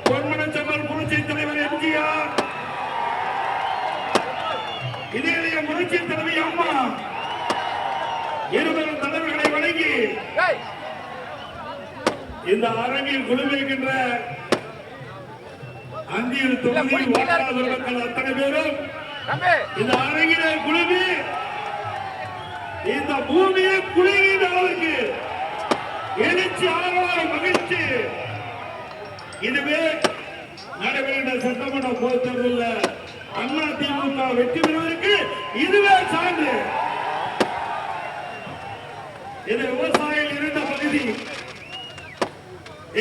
பொன்மனச்செம்மல் புரட்சி தலைவர் எம்ஜிஆர், இதய புரட்சி தலைவி அம்மா இருவரும் தலைவர்களை வழங்கி இந்த அரங்கில் குழுமிருக்கின்ற அந்தியில் தொகுதி வாக்காளர் மக்கள் அத்தனை பேரும் இந்த அரங்கிலே குழுமி இந்த பூமியை குலுங்கின்ற அளவுக்கு எழுச்சி ஆர்வம் மகிழ்ச்சி. இதுவே நடைபெறுகின்ற சட்டமன்ற பொதுத் தேர்தலில் அண்ணா திமுக வெற்றி பெறுவதற்கு இதுவே சான்று. இது விவசாயிகள் இருந்த பகுதி.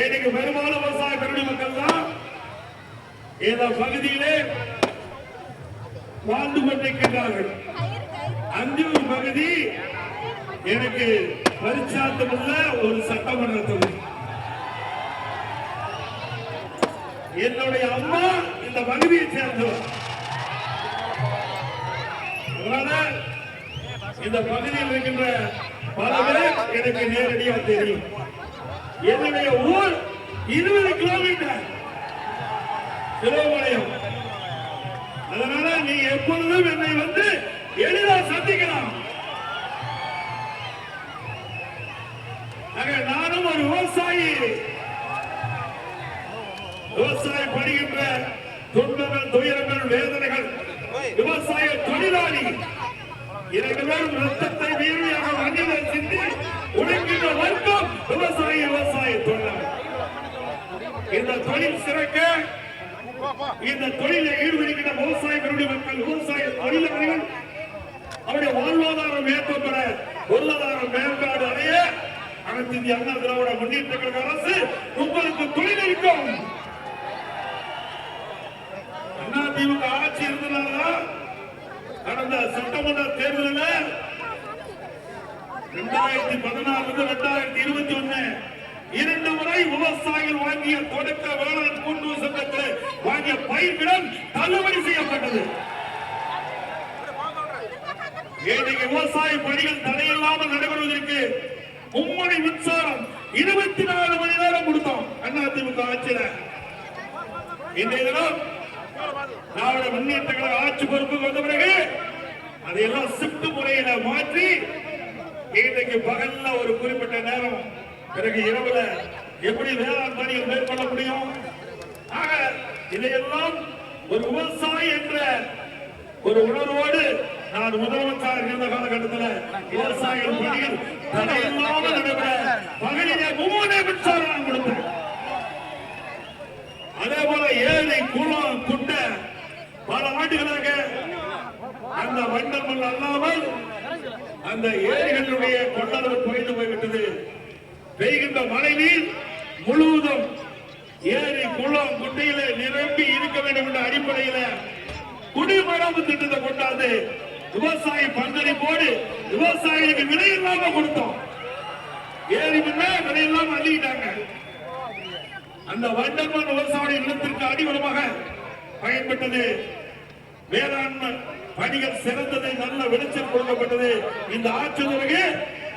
இன்னைக்கு பெரும்பாலும் விவசாய பெருமி மக்கள் தான் இந்த பகுதியிலே வாழ்ந்து கொண்டிருக்கின்றார்கள். அந்தியூர் பகுதி எனக்கு பரிச்சார்த்தமுள்ள ஒரு சட்டமன்ற தொகுதி. என்னுடைய அம்மா இந்த பகுதியை சேர்ந்தவர். இந்த பகுதியில் இருக்கின்ற பல பேர் எனக்கு நேரடியாக தெரியும். என்னுடைய ஊர் 20 கிலோமீட்டர் திருவளையம். அதனால நீ எப்பொழுதும் என்னை வந்து எளிதாக சந்திக்கலாம். நானும் ஒரு விவசாயி. விவசாயி படுகின்ற துன்பங்கள், துயரங்கள், வேதனைகள், விவசாய தொழிலாளி இரண்டு பேரும் ரத்தத்தை வீழ்மையாக மண்ணில் சிந்தி உழைக்கின்ற வர்க்கம் விவசாய தொழிலாளி. இந்த தொழில் சிறக்க, இந்த தொழிலை ஈடுபடுகின்ற விவசாய பெருமி மக்கள், விவசாய தொழிலாளர்கள் அவருடைய வாழ்வாதாரம் மேற்கொள்ள, பொருளாதார மேம்பாடு அடைய அனைத்து இந்திய அண்ணா திராவிட முன்னேற்ற கழக அரசு உங்களுக்கு தொழில் இருக்கும். அண்ணா திமுக ஆட்சி இருந்ததால்தான் கடந்த சட்டமன்ற தேர்தலில் 2016 2021 2 முறை விவசாயிகள் வாங்கிய தொடக்க வேளாண் கூட்டுறவு சங்கத்தில் வாங்கிய பயிர்கடன் தள்ளுபடி செய்யப்பட்டது. இன்னைக்கு விவசாய பணிகள் தடையில்லாமல் நடைபெறுவதற்கு மும்முனை மின்சாரம் 24 மணி நேரம் கொடுத்தோம் அண்ணா திமுக ஆட்சியில். இன்றைய தினம் திராவிட முன்னேற்ற கழக ஆட்சி பொறுப்புக்கு வந்த பிறகு அதையெல்லாம் ஷிப்ட் முறையில மாற்றி இன்றைக்கு பகல்ல ஒரு குறிப்பிட்ட நேரம், பிறகு இரவுல எப்படி வேளாண் பணிகள் மேற்கொள்ள முடியும். ஆக இதையெல்லாம் ஒரு விவசாயி என்ற ஒரு உணர்வோடு நான் முதலமைச்சர் இருந்த காலகட்டத்தில் விவசாயிகள் பணிகள் தடையில்லாமல் நடைபெற பகலிலே மும்முனை மின்சாரம் கொடுத்தேன். அதே போல ஏழை குளம் குட்டை பல ஆண்டுகளாக அந்த வண்டல் அல்லாமல் அந்த ஏரிகளுடைய கொள்ளளவு குறைந்து போய்விட்டது. பெய்கின்ற மழை நீர் முழுவதும் ஏரி குளம் குட்டையில நிரம்பி இருக்க வேண்டும் என்ற அடிப்படையில குடிமராமத்து திட்டத்தை கொண்டாந்து விவசாய பங்களிப்போடு விவசாயிகளுக்கு விலை இல்லாம கொடுத்தோம். ஏரி விலை இல்லாம அள்ளிட்டாங்க. அந்த வண்டல் விவசாய நிலத்திற்கு அடிவரமாக பயன்பட்டது. வேளாண்மை பணிகள் சிறந்தது, நல்ல விளைச்சல் கொடுக்கப்பட்டது. இந்த ஆட்சி பிறகு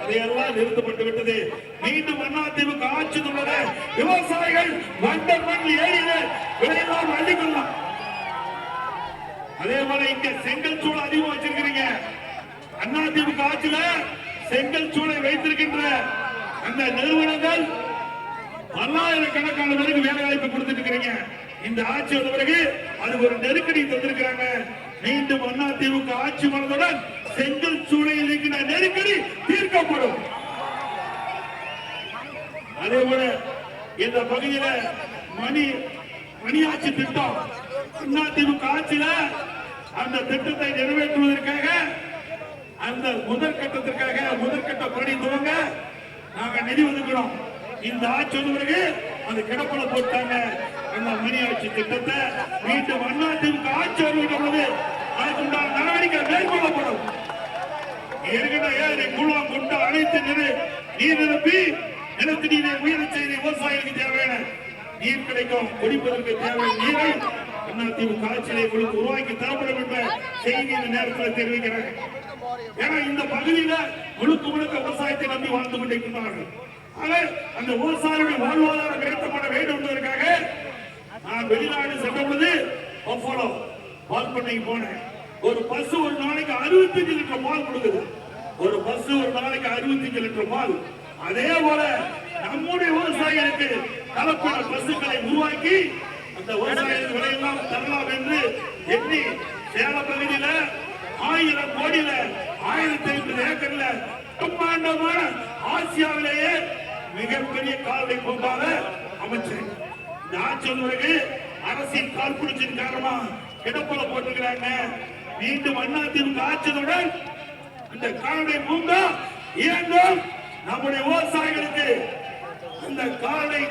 அதையெல்லாம் நிறுத்தப்பட்டு விட்டது. மீண்டும் அதிமுக ஆட்சி உள்ளது. விவசாயிகள் வண்டல் மண் ஏரியில விலையெல்லாம் அள்ளிக்கொள்ளலாம். அதே போல இங்க செங்கல் சூளை அதிகமா வச்சிருக்கிறீங்க. அதிமுக ஆட்சியில செங்கல் சூளை வைத்திருக்கின்ற அந்த நிறுவனங்கள் பல்லாயிரக்கணக்கான பேருக்கு வேலை வாய்ப்பு கொடுத்துட்டு இருக்கிறீங்க. இந்த ஆட்சி வந்த பிறகு அது ஒரு நெருக்கடி தந்திருக்கிறாங்க. மீண்டும் அதிமுக ஆட்சி வந்ததுடன் செங்கல் சூளையில் இருக்கிற நெருக்கடி தீர்க்கப்படும். அதே போல இந்த பகுதியில மணியாட்சி திட்டம் அதிமுக ஆட்சியில அந்த திட்டத்தை நிறைவேற்றுவதற்காக அந்த முதற்கட்ட பணி துவங்க நாங்க நிதி ஒதுக்கிறோம். இந்த ஆட்சி வந்த பிறகு அது கிடப்பல போட்டாங்க. அந்த மணியாட்சி திட்டத்தை மீண்டும் அதிமுக ஆட்சி வருவது அதுக்குண்டான நடவடிக்கை மேற்கொள்ளப்படும். ஏற்கனவே ஏரி குளம் கொண்டு அனைத்து நீர் நிரப்பி நிலத்து நீரை உயர செய்து விவசாயிகளுக்கு தேவையான நீர் கிடைக்கும். குடிப்பதற்கு தேவையான நீரை அதிமுக ஆட்சியை உங்களுக்கு உருவாக்கி தரப்படும் என்ற செய்தி இந்த நேரத்தில் தெரிவிக்கிறேன். ஏன்னா இந்த பகுதியில முழுக்க விவசாயத்தை நம்பி வாழ்ந்து கொண்டிருக்கிறார்கள். அந்த விவசாயிகளுடைய வாழ்வாதாரம் உயர்த்தப்பட வேண்டும் என்பதற்காக நான் வெளிநாடு சென்ற பொழுது பஃபலோ பால் பண்ணைக்கு போனேன். ஒரு பஸ் ஒரு நாளைக்கு 65 லிட்டர் பால் கொடுக்குது. ஒரு பஸ் ஒரு நாளைக்கு 65 லிட்டர் பால். அதே போல நம்முடைய விவசாயிகளுக்கு கலப்பட பசுக்களை உருவாக்கி அந்த விவசாயிகள் விலையெல்லாம் தரலாம் என்று எண்ணி சேலம் பகுதியில 1000 கோடியில 1050 ஏக்கர்ல பிரம்மாண்டமான ஆசியாவிலேயே மிகப்பெரிய கால்நடை பூங்காக அமைச்சேன். இந்த ஆட்சி பிறகு அரசின் கால் பிடிச்சின் காரணமா கிடப்பல போட்டிருக்கிறாங்க. மீண்டும் அதிமுக ஆட்சியுடன் இந்த கால்நடை பூங்கா இயங்கும். நம்முடைய விவசாயிகளுக்கு அந்த கால்நடை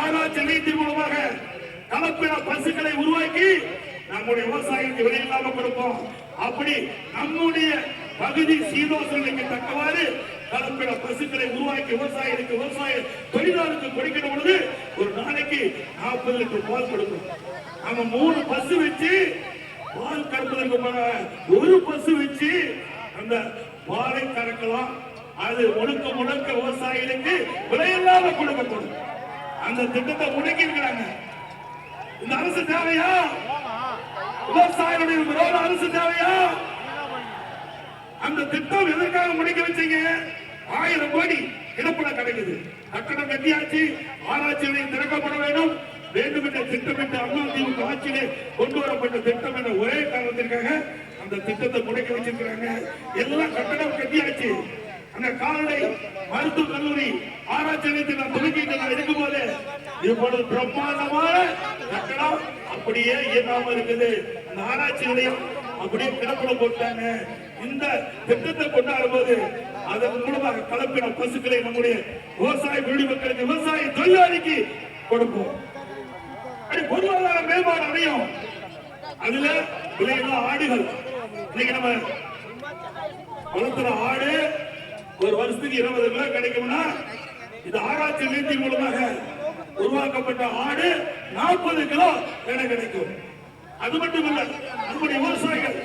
ஆராய்ச்சி நிலையத்தின் மூலமாக கலப்பின பசுக்களை உருவாக்கி நம்முடைய விவசாயிகளுக்கு விலை இல்லாம கொடுப்போம். அப்படி நம்முடைய பகுதி சீதோசனைக்கு தக்கவாறு கலப்பின பசுக்களை உருவாக்கி விவசாயிகளுக்கு விவசாய தொழிலாளருக்கு கொடுக்கிற பொழுது ஒரு நாளைக்கு 40 லிட்டர் பால் கொடுக்கும். நம்ம 3 பசு வச்சு பால் கறப்பதற்கு ஒரு பசு வச்சு அந்த பாலை கறக்கலாம். அது முழுக்க முழுக்க விவசாயிகளுக்கு விலையில்லாம கொடுக்கப்படும். அந்த திட்டத்தை முடக்கி இருக்கிறாங்க. இந்த அரசு தேவையா? விவசாயிகளுடைய விரோத அரசு தேவையா? அந்த திட்டம் எதற்காக முடக்கி வச்சீங்க? 1000 கோடி கிடப்புல கிடைக்குது. கட்டணம் கட்டியாச்சு. ஆராய்ச்சி நிலையம் திறக்கப்பட வேண்டும் என்ற திட்டமிட்டு அதிமுக ஆட்சியிலே கொண்டு வரப்பட்ட திட்டம் என்ற ஒரே காரணத்திற்காக அந்த திட்டத்தை முடக்கி வச்சிருக்கிறாங்க. எல்லாம் கட்டணம் கட்டியாச்சு. அந்த கால்நடை மருத்துவ கல்லூரி ஆராய்ச்சி நிலையத்தை நான் துவக்கிட்டு இருக்கும் போது இப்பொழுது பிரம்மாண்டமான கட்டணம் அப்படியே இயங்காம இருக்குது. அந்த ஆராய்ச்சி நிலையம் அப்படியே கிடப்புல போட்டாங்க. இந்த திட்டத்தை கொண்டாடும் போது அதன் மூலமாக கலப்பின பசுக்களை நம்முடைய விவசாய குடிமக்களுக்கு விவசாய தொழிலாளிக்கு கொடுப்போம். பொருளாதார மேம்பாடு அடையும். அதுல விலையில்லா ஆடுகள் இன்னைக்கு நம்ம வளர்த்துற ஆடு ஒரு வருஷத்துக்கு 20 கிலோ கிடைக்கும்னா இது ஆராய்ச்சி நிலையத்தின் மூலமாக உருவாக்கப்பட்ட ஆடு 40 கிலோ எடை கிடைக்கும். அது மட்டுமல்ல, நம்முடைய விவசாயிகள்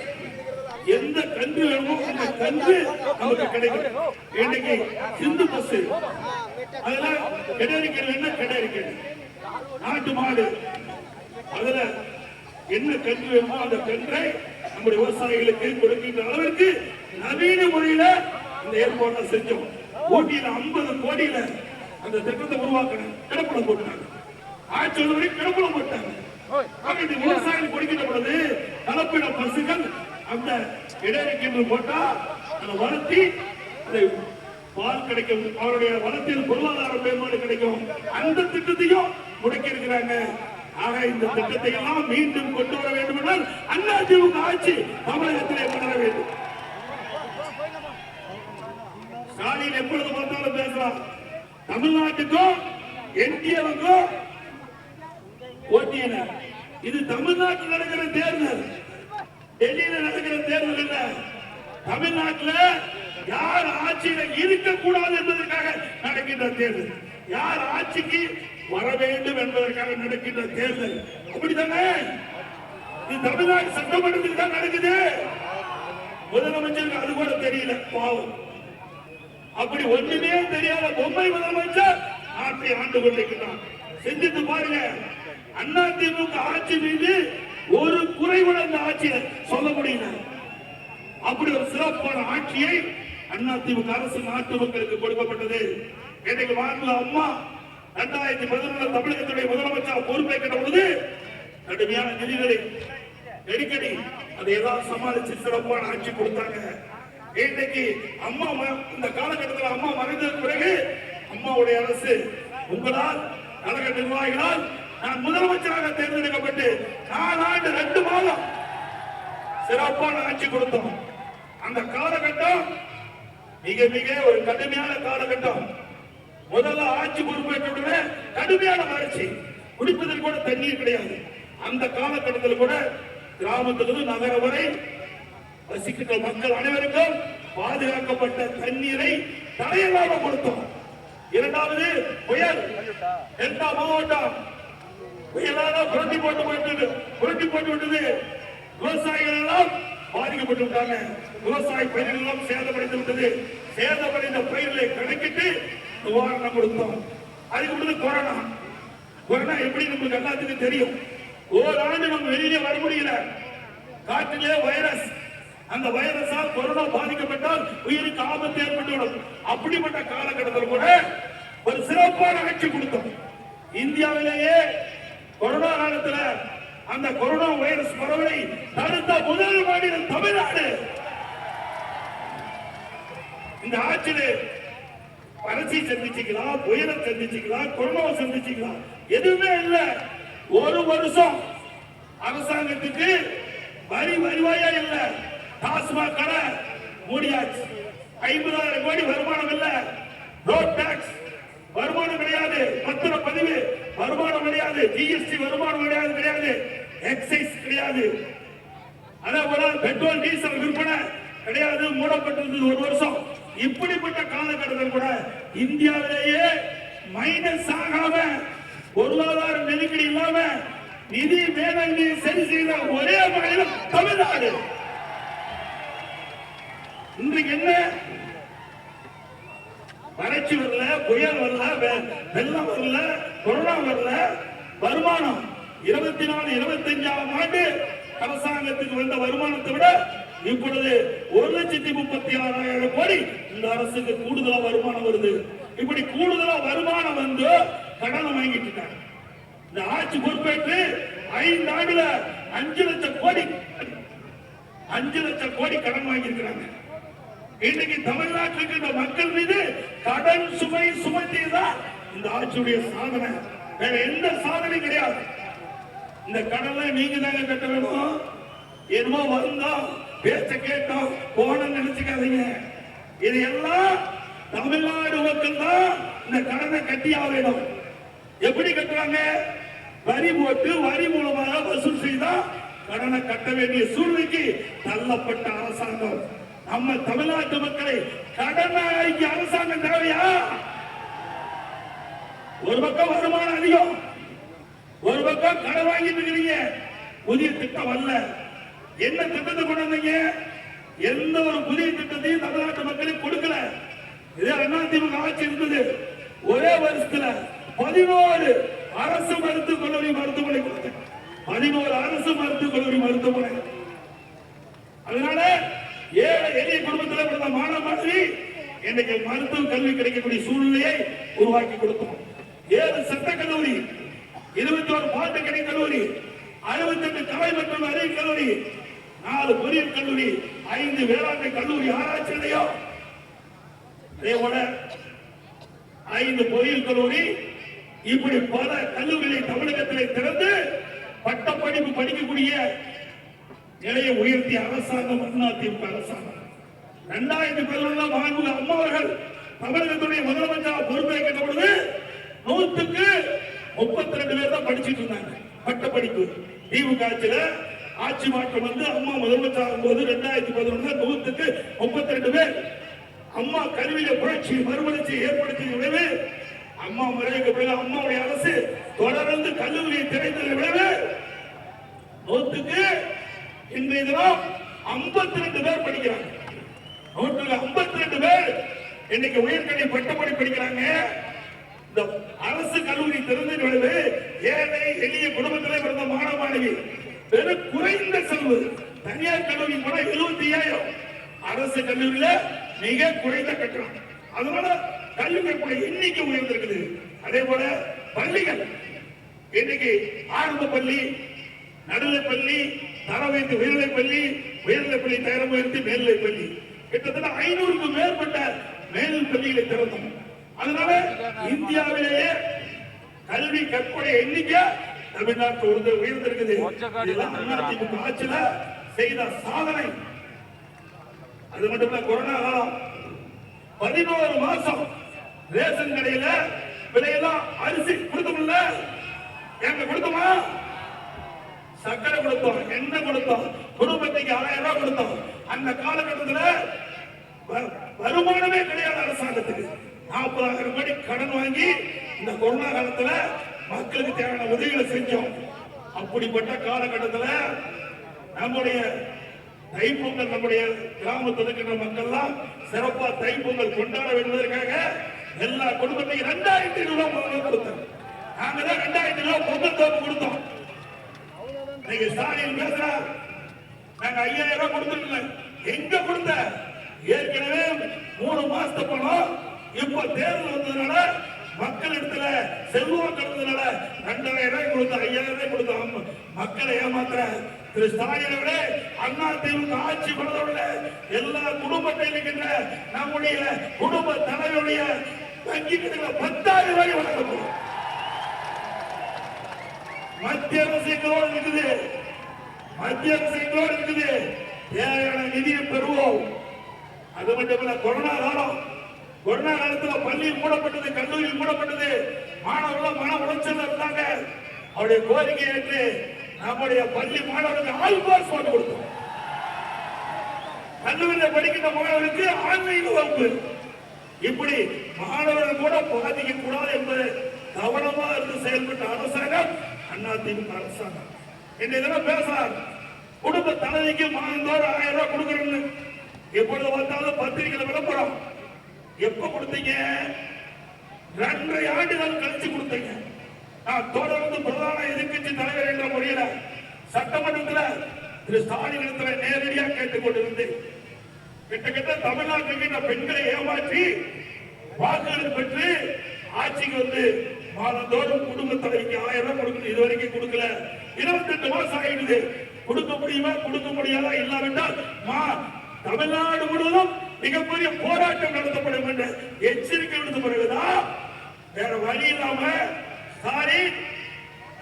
எந்த கன்று வேணுமோ அந்த கன்று நமக்கு கிடைக்கும். இன்னைக்கு சிந்து பஸ் அதுல கிடைக்கிறது என்ன கிடைக்கிறது நாட்டு மாடு அதுல என்ன கன்று வேணுமோ அந்த கன்றை நம்முடைய விவசாயிகளுக்கு கொடுக்கின்ற அளவிற்கு நவீன முறையில இந்த ஏற்பாடு செஞ்சோம். ஊட்டியில 50 கோடியில அந்த திட்டத்தை உருவாக்கணும். கிடப்புல போட்டாங்க. ஆட்சி வரைக்கும் கிடப்புல போட்டாங்க. விவசாயிகள் கொடுக்கின்ற பொழுது கலப்பின பசுகள் அந்த இடைவெளிக்கு போட்டா அதை வளர்த்தி பால் கிடைக்கும். அவருடைய வளர்ச்சியில் பொருளாதார மேம்பாடு கிடைக்கும். அந்த திட்டத்தையும் முடக்கி இருக்கிறாங்க. ஆக இந்த திட்டத்தை எல்லாம் மீண்டும் கொண்டு வர வேண்டும் என்றால் அதிமுக ஆட்சி தமிழகத்திலே வளர வேண்டும். ஸ்டாலின் எப்பொழுது பார்த்தாலும் பேசலாம். தமிழ்நாட்டுக்கும் என்டிஏவுக்கும் போட்டியில இது தமிழ்நாட்டில் நடக்கிற தேர்தல், டெல்லியில நடக்கிற தேர்தல் இல்ல. தமிழ்நாட்டில் யார் ஆட்சியில இருக்கக்கூடாது என்பதற்காக நடக்கின்ற தேர்தல், யார் ஆட்சிக்கு வர வேண்டும் என்பதற்காக நடக்கின்ற தேர்தல். அப்படித்தானே இது தமிழ்நாடு சட்டமன்றத்தில் தான் நடக்குது. முதலமைச்சருக்கு அது கூட தெரியல, பாவம். அப்படி ஒண்ணுமே தெரியாத பொம்மை முதலமைச்சர் நாட்டை ஆண்டு கொண்டிருக்கிறார். சிந்தித்து பாருங்க. அதிமுக ஆட்சி மீது ஒரு குறைவுடன் அந்த ஆட்சியை சொல்ல முடியல. அப்படி ஒரு சிறப்பான ஆட்சியை அதிமுக அரசு நாட்டு மக்களுக்கு கொடுக்கப்பட்டது. இன்னைக்கு வாழ்ந்த அம்மா 2011 தமிழகத்துடைய முதலமைச்சர் பொறுப்பேற்கிற பொழுது கடுமையான நிதிகளை நெருக்கடி அதை ஏதாவது சமாளிச்சு சிறப்பான ஆட்சி கொடுத்தாங்க. இன்னைக்கு அம்மா இந்த காலகட்டத்தில் அம்மா மறைந்த பிறகு அம்மாவுடைய அரசு உங்களால் கழக நிர்வாகிகளால் நான் முதலமைச்சராக தேர்ந்தெடுக்கப்பட்டு 4 ஆண்டு 2 மாதம் சிறப்பான ஆட்சி கொடுத்தோம். அந்த காலகட்டம் மிக மிக ஒரு கடுமையான காலகட்டம். முதல்ல ஆட்சி பொறுப்பேற்ற கடுமையான வறட்சி, குடிப்பதற்கு கூட தண்ணீர் கிடையாது. அந்த காலகட்டத்தில் கூட கிராமத்திலிருந்து நகர வரை வசிக்கின்ற மக்கள் அனைவருக்கும் பாதுகாக்கப்பட்ட தண்ணீரை தடையில்லாம கொடுத்தோம். இரண்டாவது புயல் டெல்டா மாவட்டம் புயலாக புரட்டி போட்டு விட்டது. விவசாயிகள் எல்லாம் பாதிக்கப்பட்டு விட்டாங்க. விவசாய பயிர்கள் எல்லாம் சேதமடைந்து விட்டது. சேதமடைந்த பயிர்களை கணக்கிட்டு நிவாரணம் கொடுத்தோம். அதுக்கு முன்னாடி கொரோனா எப்படி நம்மளுக்கு எல்லாத்துக்கும் தெரியும். ஓராண்டு நம்ம வெளியிலே வர முடியல. காற்றிலே வைரஸ், அந்த வைரஸால் கொரோனா பாதிக்கப்பட்டால் உயிருக்கு ஆபத்து ஏற்பட்டுவிடும். அப்படிப்பட்ட காலகட்டத்தில் கூட ஒரு சிறப்பான ஆட்சி கொடுத்தோம். இந்தியாவிலேயே கொரோனா காலத்தில் அந்த கொரோனா வைரஸ் பரவலை தடுத்த முதல் மாநிலம் தமிழ்நாடு. இந்த ஆட்சியில் வறட்சி சந்திச்சுக்கலாம், புயலை சந்திச்சுக்கலாம், கொரோனாவை சந்திச்சுக்கலாம், எதுவுமே இல்லை. ஒரு வருஷம் அரசாங்கத்துக்கு வருவாயா இல்ல. டாஸ்மாக் கடை மூடியாச்சு. 50,000 கோடி வருமானம் இல்ல. ரோட் டாக்ஸ் வருமானம் கிடையாது. பத்திரப்பதிவு வருமானம் கிடையாது. ஜிஎஸ்டி வருமானம் கிடையாது. எக்ஸைஸ் கிடையாது. அதே போல பெட்ரோல் டீசல் விற்பனை கிடையாது, மூடப்பட்டிருந்தது ஒரு வருஷம். இப்படிப்பட்ட காலகட்டத்தில் கூட இந்தியாவிலேயே மைனஸ் ஆகாம, பொருளாதார நெருக்கடி இல்லாம நிதி மேலாண்மையை சரி செய்த ஒரே மாநிலம் தமிழ்நாடு. இன்றைக்கு என்ன வறட்சி வரல, புயல் வரல, வெள்ளம் வரல, கொரோனா வரல. வருமானம் 24-25ஆம் ஆண்டு அரசாங்கத்துக்கு வந்த வருமானத்தை விட இப்பொழுது 1,36,000 கோடி இந்த அரசுக்கு கூடுதலா வருமானம் வருது. இப்படி கூடுதலா வருமானம் வந்து கடன் வாங்கிட்டு இருக்காங்க. இந்த ஆட்சி பொறுப்பேற்று 5 ஆண்டுல 5 லட்சம் கோடி கடன் வாங்கி இருக்கிறாங்க. இன்னைக்கு தமிழ்நாட்டில் இருக்கின்ற மக்கள் மீது கடன் சுமை சுமத்தியதான் இந்த ஆட்சியுடைய சாதனை. வேற எந்த சாதனை கிடையாது. இந்த கடனை நீங்க தாங்க கட்ட வேணும். என்னமோ வந்தோம், பேச்ச கேட்டோம், போன நினைச்சுக்காதீங்க. இது எல்லாம் தமிழ்நாடு மக்கள் தான் இந்த கடனை கட்டியா வேணும். எப்படி கட்டுறாங்க? வரி போட்டு வரி மூலமாக வசூல் செய்தா கடனை கட்ட வேண்டிய சூழ்நிலைக்கு தள்ளப்பட்ட அரசாங்கம். நம்ம தமிழ்நாட்டு மக்களை கடனாளிக்கு அரசாங்கம் தேவையா? ஒரு பக்கம் வருமானம் அதிகம், ஒரு பக்கம் கடன் வாங்கிட்டு இருக்கிறீங்க. புதிய திட்டம் அல்ல. என்ன திட்டத்தை கொண்டு வந்தீங்க? எந்த ஒரு புதிய திட்டத்தையும் தமிழ்நாட்டு மக்களுக்கு கொடுக்கல. இதே அதிமுக ஆட்சி இருந்தது. ஒரே வருஷத்துல 11 அரசு மருத்துவக் கல்லூரி மருத்துவமனை கொடுத்தேன். 11 அரசு மருத்துவக் கல்லூரி மருத்துவமனை. அதனால ஏழை எளிய குடும்பத்தில் பிறந்த மாணவ மாணவி இன்னைக்கு மருத்துவ கல்வி கிடைக்கக்கூடிய சூழ்நிலையை உருவாக்கி கொடுத்தோம். 7 சட்ட கல்லூரி, 21 பாலிடெக்னிக் கல்லூரி, 68 கலை மற்றும் அறிவியல் கல்லூரி, 4 பொறியியல் கல்லூரி, 5 வேளாண்மை கல்லூரி ஆராய்ச்சி நிலையம், அதே போல 5 பொறியியல் கல்லூரி. இப்படி பல கல்லூரிகளை தமிழகத்திலே திறந்து பட்டப்படிப்பு படிக்கக்கூடிய நிலையை உயர்த்திய அரசாங்கம் அதிமுக அரசாங்கம். 2011 மாண்புமிகு அம்மா அவர்கள் தமிழகத்துடைய முதலமைச்சர் பொறுப்பேற்கின்ற பொழுது 100க்கு 32 பேர் தான் படிச்சுட்டு இருந்தாங்க பட்டப்படிப்பு. திமுக ஆட்சியில ஆட்சி மாற்றம் வந்து அம்மா முதலமைச்சர் ஆகும்போது 2011 100க்கு 32 பேர். அம்மா கல்வியில புரட்சி மறுமலர்ச்சி ஏற்படுத்திய விளைவு, அம்மா மறைவுக்கு பிறகு அம்மாவுடைய அரசு தொடர்ந்து கல்லூரியை திறந்த விளைவு 100க்கு இன்றைய தினம் 52 பேர் படிக்கிறாங்க. 52 பேர் இன்னைக்கு உயர்கல்வி பட்டப்படி படிக்கிறாங்க. இந்த அரசு கல்லூரி திறந்த விளைவு ஏழை எளிய குடும்பத்திலே பிறந்த மாணவ மாணவி வெறும் குறைந்த செலவு. தனியார் கல்லூரி கூட 75,000, அரசு கல்லூரியில மிக குறைந்த கட்டணம். அதனால கல்வி கற்பனை எண்ணிக்கை உயர்ந்திருக்குது. அதே போல பள்ளிகள் இன்னைக்கு ஆரம்ப பள்ளி, நடுநிலைப் பள்ளி, தரவைத்து உயர்நிலைப் பள்ளி, உயர்நிலைப் பள்ளி தரம் உயர்த்தி மேல்நிலைப் பள்ளி, கிட்டத்தட்ட 500க்கும் மேற்பட்ட மேல் பள்ளிகளை திறந்தோம். அதனால இந்தியாவிலேயே கல்வி கற்பனை எண்ணிக்கை தமிழ்நாட்டில் உயர்ந்திருக்குது. அதிமுக ஆட்சியில செய்த சாதனை. அது மட்டும் இல்ல, கொரோனா காலம் 11 மாசம் ரேஷன் கடையில விலையெல்லாம் அரிசி கொடுத்தோம்ல, எங்க கொடுத்தோமா? சக்கரை கொடுத்தோம், எண்ணெய் கொடுத்தோம், குடும்பத்துக்கு 1000 ரூபாய் கொடுத்தோம். அந்த காலகட்டத்தில் வருமானமே கிடையாது அரசாங்கத்துக்கு. 40,000 கோடி கடன் வாங்கி இந்த கொரோனா காலத்துல மக்களுக்கு தேவையான உதவிகளை செஞ்சோம். அப்படிப்பட்ட காலகட்டத்தில் நம்முடைய தைப்பொங்கல், நம்முடைய கிராமத்தில் இருக்கிற மக்கள் எல்லாம் சிறப்பா தைப்பொங்கல் கொண்டாட வேண்டுவதற்காக எல்லா குடும்பத்தையும் 2,500 ரூபாய் கொடுத்தோம். நாங்க தான் 2,500 ரூபாய் பொங்கல் தோப்பு கொடுத்தோம். இன்னைக்கு ஸ்டாலின் பேசுறார், நாங்க 5000 ரூபாய் கொடுத்துருக்கல. எங்க கொடுத்த? ஏற்கனவே 3 மாசத்து பணம் இப்ப தேர்தல் வந்ததுனால மக்கள் இடத்துல செல்வாக்கு இருந்ததுனால 2000 ரூபாய் கொடுத்த 5000 ரூபாய் கொடுத்த மக்களை ஏமாத்துற திரு ஸ்டாலினோட அண்ணா திமுக ஆட்சி பண்ணதோட எல்லா குடும்பத்தில் இருக்கின்ற நம்முடைய குடும்ப தலைவருடைய வங்கி கணக்குல 10,000 ரூபாய் வழங்கப்படும். மத்திய அரசு எங்களோடு இருக்குது, மத்திய அரசு எங்களோடு இருக்குது. தேவையான நிதியை பெறுவோம். அது மட்டுமல்ல, கொரோனா காலத்தில் பள்ளி மூடப்பட்டது, கல்லூரி மூடப்பட்டது, மாணவர்கள் மன உளைச்சல் இருந்தாங்க. அவருடைய கோரிக்கை ஏற்று நம்முடைய பள்ளி மாணவர்களுக்கு ஆல்பாஸ் போட்டு கொடுத்தோம். கல்லூரியில் படிக்கின்ற மாணவர்களுக்கு ஆன்லைன் வகுப்பு. இப்படி மாணவர்கள் கூட பாதிக்க கூடாது என்பது கவனமாக இருந்து செயல்பட்ட அரசாங்கம் அதிமுக அரசாங்கம். என்ன பேசுறார், குடும்ப தலைவிக்கு மாதந்தோறும் 1000 ரூபாய் கொடுக்கறோம்னு. எப்பொழுது பார்த்தாலும் பத்திரிகையில் விளம்பரம். எப்ப கொடுத்தீங்க? 2.5 ஆண்டுகள் கழிச்சு கொடுத்தீங்க. நான் தொடர்ந்து பிரதான எதிர்கட்சி தலைவர் என்ற முறையில சட்டமன்றத்தில் திரு ஸ்டாலின் நேரடியாக கேட்டுக் கொண்டிருந்தேன். கிட்டத்தட்ட தமிழ்நாட்டில் இருக்கின்ற பெண்களை ஏமாற்றி வாக்குகளை பெற்று ஆட்சிக்கு வந்து மாதந்தோறும் குடும்ப தலைவிக்கு 1000 ரூபாய் கொடுக்கணும். இதுவரைக்கும் கொடுக்கல. 28 மாசம் ஆயிடுது. கொடுக்க முடியுமா, கொடுக்க முடியாதா? இல்லாவிட்டால் தமிழ்நாடு முழுவதும் மிகப்பெரிய போராட்டம் நடத்தப்படும் என்று எச்சரிக்கை விடுத்த பிறகுதான் வேற வழி இல்லாம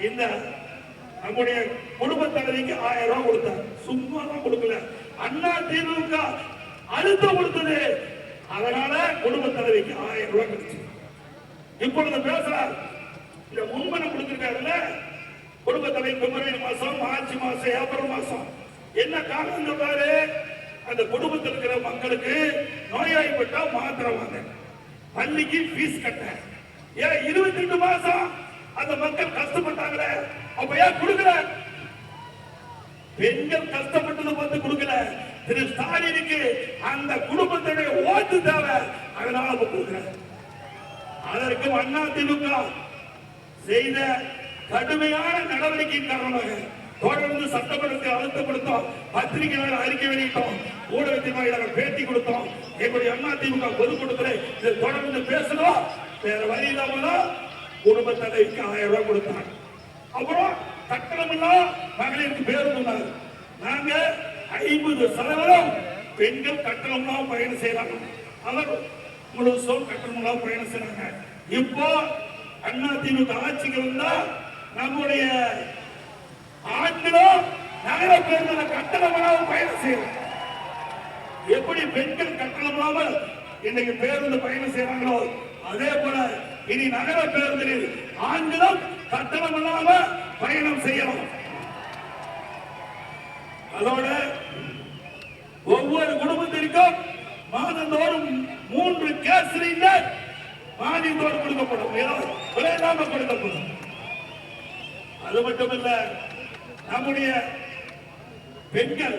இந்த நம்முடைய குடும்ப தலைவிக்கு 1000 ரூபாய் கொடுத்தார். சும்மா தான் கொடுக்கல, அண்ணா திமுக அழுத்தம் கொடுத்தது. அதனால குடும்ப தலைவிக்கு 1000 ரூபாய் கிடைச்சு. இப்பொழுது பேசுறார், இந்த முன்பணம் கொடுத்திருக்காருல்ல குடும்ப தலைவி, பிப்ரவரி மாசம், மார்ச் மாசம், ஏப்ரல் மாசம். என்ன காரணம் சொல்றாரு? அந்த குடும்பத்தில் இருக்கிற மக்களுக்கு நோயாளிப்பட்டா மாத்திரை வாங்க, பள்ளிக்கு பீஸ் கட்ட. ஏன் 22 மாசம் அந்த மக்கள் கஷ்டப்பட்டாங்களே, அப்ப ஏன் கொடுக்கல? பெண்கள் கஷ்டப்பட்டது பார்த்து கொடுக்கல. திரு ஸ்டாலினுக்கு அந்த குடும்பத்துடைய ஓட்டு தேவை, அதனால கொடுக்கல. அதற்கு அண்ணா திமுக செய்த கடுமையான நடவடிக்கையின் காரணமாக தொடர்ந்து சட்டமன்றத்தில் அழுத்தப்படுத்தோம், பத்திரிகையாளர் அறிக்கை வெளியிட்டோம், ஊடகத்தின் வாயிலாக பேட்டி கொடுத்தோம். எங்களுடைய அண்ணா திமுக பொதுக்கூட்டத்தில் இதை தொடர்ந்து பேசணும். வேற வழி இல்லாம குடும்ப தலைவிக்கு 1000 ரூபாய் கொடுத்தாங்க. அப்புறம் கட்டணம் எல்லாம் மகளிருக்கு பேருந்து. நாங்க 50% பெண்கள் கட்டணம் பயணம் செய்யறாங்க. அவர் முழுசும் கட்டணம் பயணம் செய்யறாங்க. இப்போ அண்ணா திமுக ஆட்சிக்கு வந்தா நம்முடைய ஆண்களும் நகர பேருந்துல கட்டணம் பயணம் செய்யறாங்க. எப்படி பெண்கள் கட்டணம் இல்லாமல் இன்னைக்கு பேருந்து பயணம் செய்யறாங்களோ, அதே போல இனி நகர பேருந்தில் ஆண்களும் கட்டணம் இல்லாம பயணம் செய்யலாம். அதோட ஒவ்வொரு குடும்பத்திற்கும் மாதந்தோறும் 3 கேஸ் சிலிண்டர் மானியத்தோடு கொடுக்கப்படும், விலையில்லாம கொடுக்கப்படும். அது மட்டுமல்ல, நம்முடைய பெண்கள்,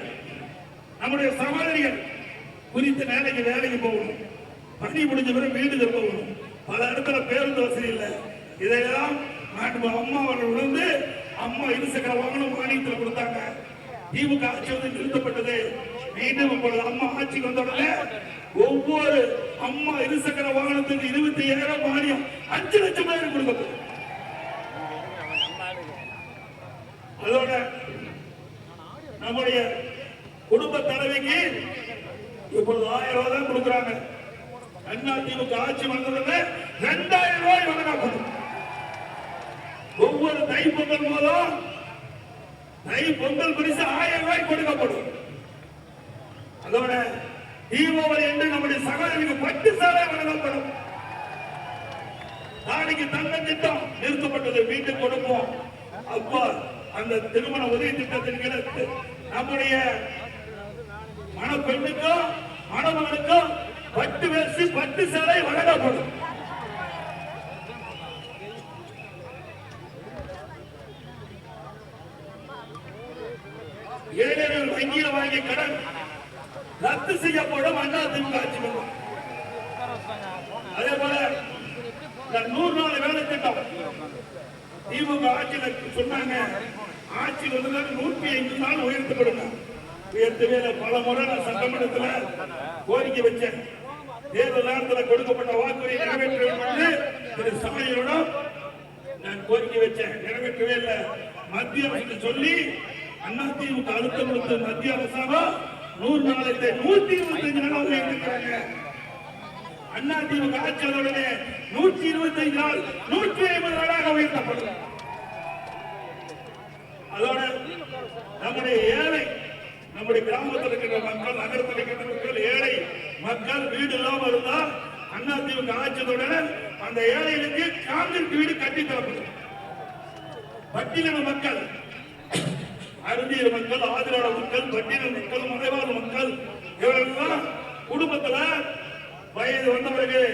நம்முடைய சகோதரிகள் குறித்த வேலைக்கு போகணும், பணி முடிஞ்ச பிறகு வீடு போகணும். பல இடத்துல பேருந்து வசதி இல்லை. இதையெல்லாம் அம்மா அவர்கள் உணர்ந்து அம்மா இருசக்கர வாகனம் மானியத்தில் கொடுத்தாங்க. திமுக ஆட்சி வந்து நிறுத்தப்பட்டது. மீண்டும் இப்பொழுது அம்மா ஆட்சிக்கு வந்த உடனே ஒவ்வொரு அம்மா இருசக்கர வாகனத்துக்கு 25,000 மானியம் 5 லட்சம் பேருக்கு கொடுக்கப்படும். அதோட நம்முடைய குடும்ப தலைவிக்கு இப்பொழுது 1000 ரூபாய் தான் கொடுக்கிறாங்க. அண்ணா திமுக ஆட்சி வந்ததுல 2000 ரூபாய் வழங்கப்படும். ஒவ்வொரு தை பொங்கல் போதும் தை பொங்கல் பரிசு 1000 ரூபாய் கொடுக்கப்படும். அதோட தீபாவளி என்று நம்முடைய சகோதரிக்கு பட்டு சேலை வழங்கப்படும். நாளைக்கு தங்க திட்டம் நிறுத்தப்பட்டது, வீட்டுக்கு கொடுப்போம். அப்போ அந்த திருமண உதவி திட்டத்தின் கீழ் நம்முடைய மணப்பெண்ணுக்கும் மணமகனுக்கும் பட்டு வேஷ்டி பட்டு சேலை வழங்கப்படும். ஏழைகள் வங்கியில் வாங்கிய கடன் ரத்து செய்யப்படும். அண்ணா திமுக ஆட்சி வரும். அதே போல 100 நாள் வேலை திட்டம் திமுக ஆட்சியில் சொன்னாங்க. ஆட்சி வந்து 105 நாள் உயர்த்தப்படுங்க. உயர்த்தவே பல முறை நான் சட்டமன்றத்தில் கோரிக்கை வச்சேன். தேர்தல் நேரத்தில் கொடுக்கப்பட்ட வாக்குறுதியை நிறைவேற்ற வேண்டும் என்று திரு ஸ்டாலினிடம் நான் கோரிக்கை வச்சேன். நிறைவேற்றவே இல்லை. மத்திய அரசுக்கு சொல்லி அதிமுக அழுத்தம் கொடுத்த மத்திய அரசாங்கம் 100 நாளத்தை 125 நாளாக உயர்த்திருக்கிறாங்க. அதிமுக ஆட்சியாளர்களே 125 நாள் 150 நாளாக உயர்த்தப்படும். அதோட நம்முடைய ஏழை, நம்முடைய கிராமத்தில் இருக்கிற மக்கள், நகரத்தில் இருக்கிற மக்கள், ஏழை மக்கள் வீடு இல்லாம இருந்தா அதிமுக ஆட்சியுடன் அந்த ஏழைகளுக்கு காங்கிரீட் வீடு கட்டி தரப்படும். பட்டியலின மக்கள், அருந்திய மக்கள், ஆதிராட மக்கள், பட்டியலின மக்கள், மலைவாழ் மக்கள், இவரெல்லாம் குடும்பத்துல வயது வந்தவர்கள்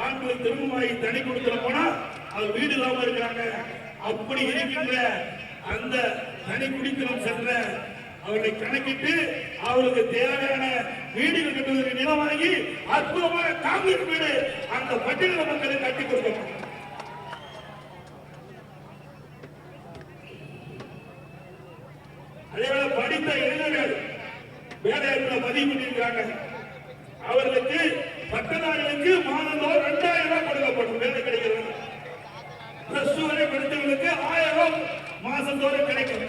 ஆண்களுக்கு திருமணமாகி தனி கொடுத்துல போனா அது வீடு இல்லாம இருக்கிறாங்க. அப்படி இருக்கின்ற அந்த தனி குடித்தனம் சென்ற அவர்களை கணக்கிட்டு அவருக்கு தேவையான வீடுகள் கட்டுவதற்கு நிலம் வாங்கி அற்புதமான காங்கிரீட் வீடு அந்த பட்டியலின மக்களை கட்டி கொடுக்கப்படும். அதேவேளை படித்த இளைஞர்கள் வேலைவாய்ப்புல பதிவு பண்ணியிருக்கிறாங்க. அவர்களுக்கு பட்டதாரிகளுக்கு மாதந்தோறும் 2000 ரூபாய் கொடுக்கப்படும். வேலை கிடைக்கிறது. பிளஸ் 2 வரை படித்தவர்களுக்கு 1000 ரூபாய் மாசந்தோறும் கிடைக்கும்.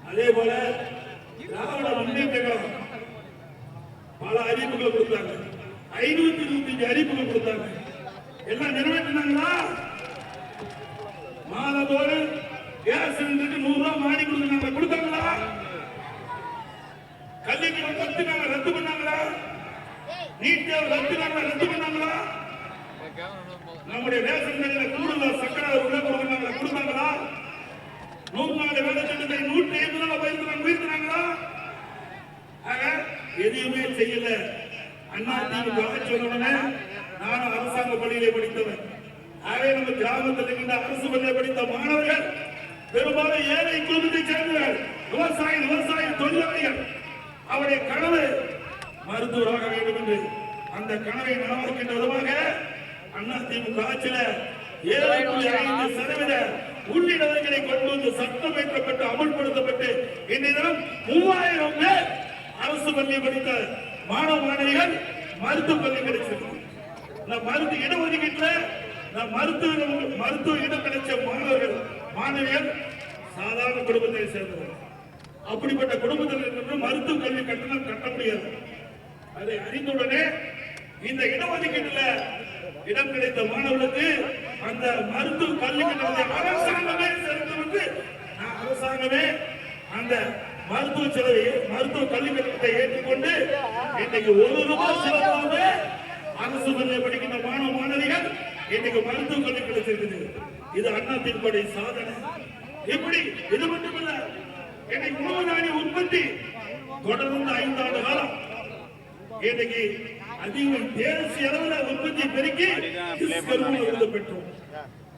அதே போல திராவிட முன்னேற்ற கழகம் பல அறிவிப்புகள் கொடுத்தாங்க. 525 அறிவிப்புகள் கொடுத்தாங்க. எல்லாம் நிறைவேற்றினாங்களா? மாதந்தோறும் கேஸ் சிலிண்டருக்கு 100 ரூபாய் மாடி கொடுத்தாங்க. கொடுத்தாங்களா? கல்விக்கு ரத்து பண்ணாங்களா? நீட் தேர்வு ரத்து பண்ணாங்களா? நம்முடைய ரேஷன் கடையில் கூடுதல் சக்கரை கொடுத்தாங்களா? 100 நாள் வேலை திட்டத்தை 150 நாள் உயர்த்தினாங்களா? எதுவுமே செய்யல. அதிமுக ஆட்சி வந்தவுடனே நானும் அரசாங்க பள்ளியிலே படித்தவன். ஆகவே நம்ம கிராமத்தில் இருக்கின்ற அரசு பள்ளியை படித்த மாணவர்கள் பெரும்பாலும் ஏழை குடும்பத்தை சேர்ந்தவர்கள், விவசாய தொழிலாளிகள். அவருடைய கனவு மருத்துவராக வேண்டும் என்று அந்த கனவை நனவாக்கின்ற விதமாக அதிமுக ஆட்சியில 7.5% உள்ளிடங்களை கொண்டு வந்து சட்டம் ஏற்றப்பட்டு அமல்படுத்தப்பட்டு இன்றைய தினம் 3000 பேர் அரசு பள்ளி படித்த மாணவ மாணவிகள் மருத்துவ பள்ளி கிடைச்சிருக்கு. மருத்துவ இடஒதுக்கீட்டுல மருத்துவ இடம் கிடைச்ச மாணவர்கள் மாணவியர் சாதாரண குடும்பத்தை சேர்ந்தவர். அப்படிப்பட்ட குடும்பத்தில் இருக்கிற மருத்துவ கல்வி கட்டணம் கட்ட முடியாது. அதை அறிந்துடனே இந்த இடஒதுக்கீட்டுல இடம் கிடைத்த மாணவர்களுக்கு அந்த மருத்துவ கல்வி கட்டணத்தை அரசாங்கமே செலுத்துவது. அரசாங்கமே அந்த மருத்துவ செலவை மருத்துவ கல்வி கட்டணத்தை ஏற்றுக்கொண்டு இன்னைக்கு 1 ரூபாய் செலவாக அரசு பள்ளியில் படிக்கின்ற மாணவ மாணவிகள் இன்னைக்கு மருத்துவ கல்வி கிடைச்சிருக்குது. இது அதிமுக சாதனை. இப்படி இது மட்டுமல்ல, இன்னைக்கு உணவு தானிய உற்பத்தி தொடர்ந்து 5 ஆண்டு காலம் இன்னைக்கு அதிகம் தேசிய அளவில் உற்பத்தி பெருக்கி விருது பெற்றோம்.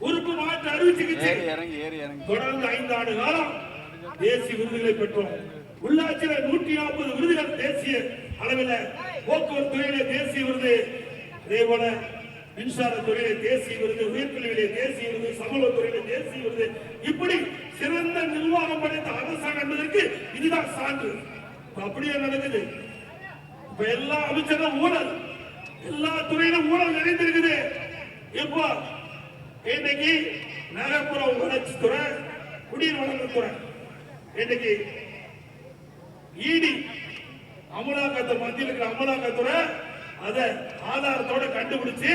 உறுப்பு மாற்று அறுவை சிகிச்சை தொடர்ந்து 5 ஆண்டு காலம் தேசிய விருதுகளை பெற்றோம். உள்ளாட்சியில் 140 விருதுகள் தேசிய அளவில், போக்குவரத்து துறையிலே தேசிய விருது, அதே போல மின்சார துறையிலே தேசிய விருது, உயர்கல்வியிலே தேசிய விருது, சமூகத்துறையிலே தேசிய விருது. இப்படி சிறந்த நிர்வாகம் படைத்த அரசாங்கம் என்பதற்கு இதுதான் சான்று. அப்படியே நடக்குது. இப்ப எல்லா அமைச்சரும் ஊழல், எல்லா துறையிலும் ஊழல் நிறைந்திருக்குது. இப்போ இன்னைக்கு நகர்ப்புற வளர்ச்சித்துறை, குடிநீர் வழங்கத்துறை, இன்னைக்கு இடி அமலாக்கத்தை மத்தியில் இருக்கிற அமலாக்கத்துறை அதை ஆதாரத்தோட கண்டுபிடிச்சு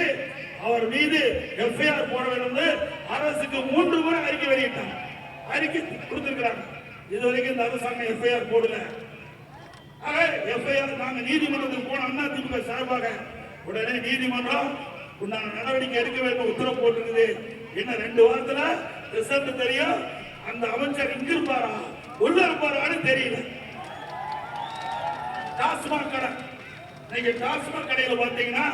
அவர் மீது எஃப்ஐஆர் போட வேண்டும் அரசுக்கு 3 முறை அறிக்கை வெளியிட்டாங்க. அறிக்கை கொடுத்திருக்கிறாங்க. இதுவரைக்கும் இந்த அரசாங்கம் எஃப்ஐஆர் போடல. எஃப்ஐஆர் நாங்க நீதிமன்றத்துக்கு போன அதிமுக சார்பாக உடனே நீதிமன்றம் உண்டான நடவடிக்கை எடுக்க வேண்டும் உத்தரவு போட்டிருக்குது. என்ன 2 வாரத்துல ரிசல்ட் தெரியும். அந்த அமைச்சர் இங்க இருப்பாரா உள்ள இருப்பாரான்னு தெரியல. டாஸ்மாக் கடை, நீங்க டாஸ்மாக் கடையில பாத்தீங்கன்னா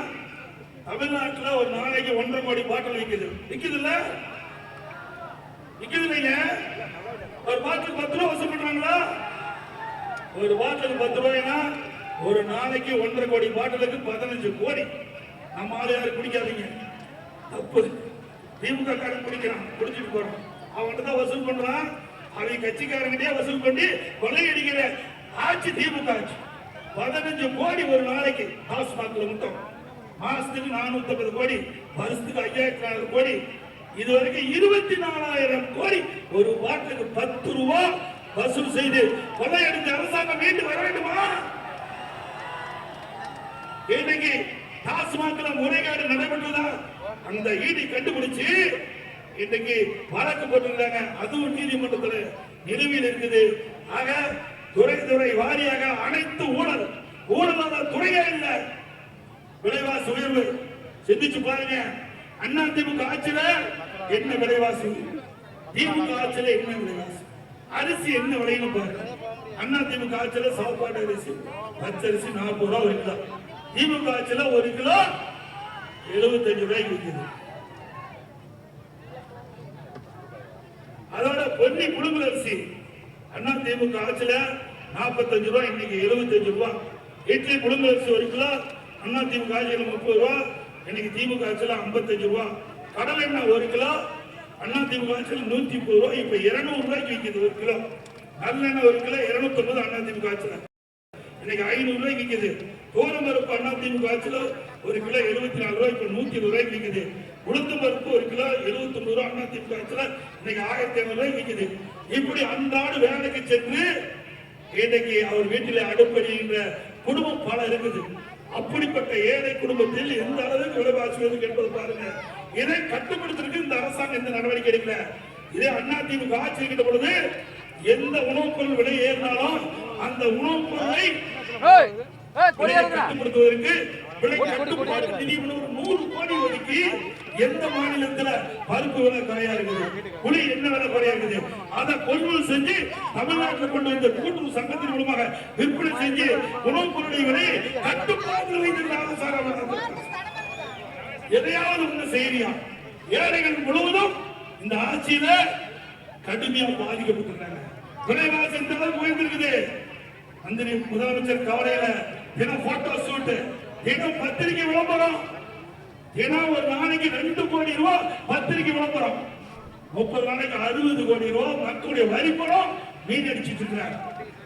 தமிழ்நாட்டில் ஒரு நாளைக்கு 1.5 கோடி பாட்டில் விற்குது. விற்குது இல்லைங்க? ஒரு பாட்டில் 10 ரூபாய் வசூல் பண்றாங்களா? ஒரு பாட்டில் 10 ரூபாய்னா ஒரு நாளைக்கு 1.5 கோடி பாட்டிலுக்கு 15 கோடி. நம்ம ஆளு யாரும் குடிக்காதீங்க, தப்பு. திமுக காரன் குடிக்கிறான், குடிச்சிட்டு போறான், அவன்கிட்ட தான் வசூல் பண்றான். அவங்க கட்சிக்காரங்கிட்டே வசூல் பண்ணி கொள்ளையடிக்கிற ஆட்சி திமுக ஆட்சி. 15 கோடி ஒரு நாளைக்கு டாஸ்மாக்ல மட்டும். மாசத்துக்கு 450 கோடி, வருஷத்துக்கு 5400 கோடி. இதுவரைக்கும் 24,000 கோடி ஒரு பாட்டுக்கு 10 ரூபாய் வசூல் செய்து கொள்ளையடித்த அரசாங்கம் மீண்டு வர வேண்டுமா? இன்னைக்கு டாஸ்மாக்ல முறைகேடு நடைபெற்றதா அந்த ஈடி கண்டுபிடிச்சு இன்னைக்கு வழக்கு போட்டிருக்காங்க. அதுவும் நீதிமன்றத்தில் நிலுவையில் இருக்குது. ஆக துறை வாரியாக அனைத்து ஊழலான துறையே இல்ல. விலைவாசி உயர்வு சிந்திச்சு பாருங்க. அண்ணா திமுக ஆட்சியில என்ன விலைவாசி, திமுக ஆட்சியில என்ன விலைவாசி, அரிசி என்ன விலைன்னு பாருங்க. அண்ணா திமுக ஆட்சியில சாப்பாடு அரிசி பச்சரிசி 40 ரூபாய் ஒரு கிலோ, திமுக ஆட்சியில 1 கிலோ 75 ரூபாய்க்கு விற்குது. அதோட பொன்னி புழுங்கல் அரிசி அண்ணா திமுக ஆட்சியில 45 ரூபாய், இன்னைக்கு 75 ரூபாய். இட்லி புழுங்கல் அரிசி 1 கிலோ அண்ணா திமுக ஆட்சியில 30 ரூபாய், இன்னைக்கு திமுக ஆட்சியில 55 ரூபாய். கடலை எண்ணெய் 1 கிலோ அண்ணா திமுக ஆட்சியில் 130 ரூபாய், இப்ப 200 ரூபாய்க்கு விற்குது 1 கிலோ. நல்லெண்ணெய் 1 கிலோ 250 அண்ணா திமுக ஆட்சியில, இன்னைக்கு 500 ரூபாய்க்கு விற்குது. தோரம் பருப்பு அண்ணா திமுக ஆட்சியில 1 கிலோ 74 ரூபாய், இப்ப 120 ரூபாய்க்கு விற்குது. உளுந்து பருப்பு 1 கிலோ 79 ரூபாய் அண்ணா திமுக ஆட்சியில, இன்னைக்கு 1500 ரூபாய்க்கு விற்குது. இப்படி அன்றாடு வேலைக்கு சென்று இன்னைக்கு அவர் வீட்டில் அடுப்படிகின்ற குடும்பம் பல இருக்குது. அப்படிப்பட்ட ஏழை குடும்பத்தில் எந்த அளவுக்கு விலைவாசி என்பது பாருங்க. இதை கட்டுப்படுத்துறதுக்கு இந்த அரசாங்கம் எந்த நடவடிக்கை எடுக்கல. இதே அண்ணா திமுக ஆட்சி இருக்கின்ற பொழுது எந்த உணவுப் பொருள் விலை ஏறினாலும் அந்த உணவுப் பொருளை கட்டுப்படுத்துவதற்கு விலை கட்டுப்பாட்டு நிதி 100 கோடி ஒதுக்கி எந்த மாநிலத்தில் பருப்பு விலை குறையா இருக்குது, புளி என்ன விலை குறையா இருக்குது, அதை கொள்முதல் செஞ்சு தமிழ்நாட்டில் கொண்டு வந்த கூட்டுறவு சங்கத்தின் மூலமாக விற்பனை செஞ்சு உணவுப் பொருளை விலை கட்டுப்பாட்டில் வைத்திருந்த அரசாங்கம் எதையாவது ஒண்ணு செய்யறியா? ஏழைகள் முழுவதும் இந்த ஆட்சியில கடுமையா பாதிக்கப்பட்டிருக்காங்க. விலைவாசி இந்த அளவுக்கு உயர்ந்திருக்குது. மந்திரி முதலமைச்சர் கவலையில தினம் போட்டோ ஷூட், தினம் பத்திரிகை விளம்பரம், தினம் ஒரு நாளைக்கு 2 கோடி ரூபாய் பத்திரிகை விளம்பரம், 30 நாளைக்கு 60 கோடி ரூபாய் மக்களுடைய வரி பணம் மீனடிச்சிட்டு இருக்கிறார்.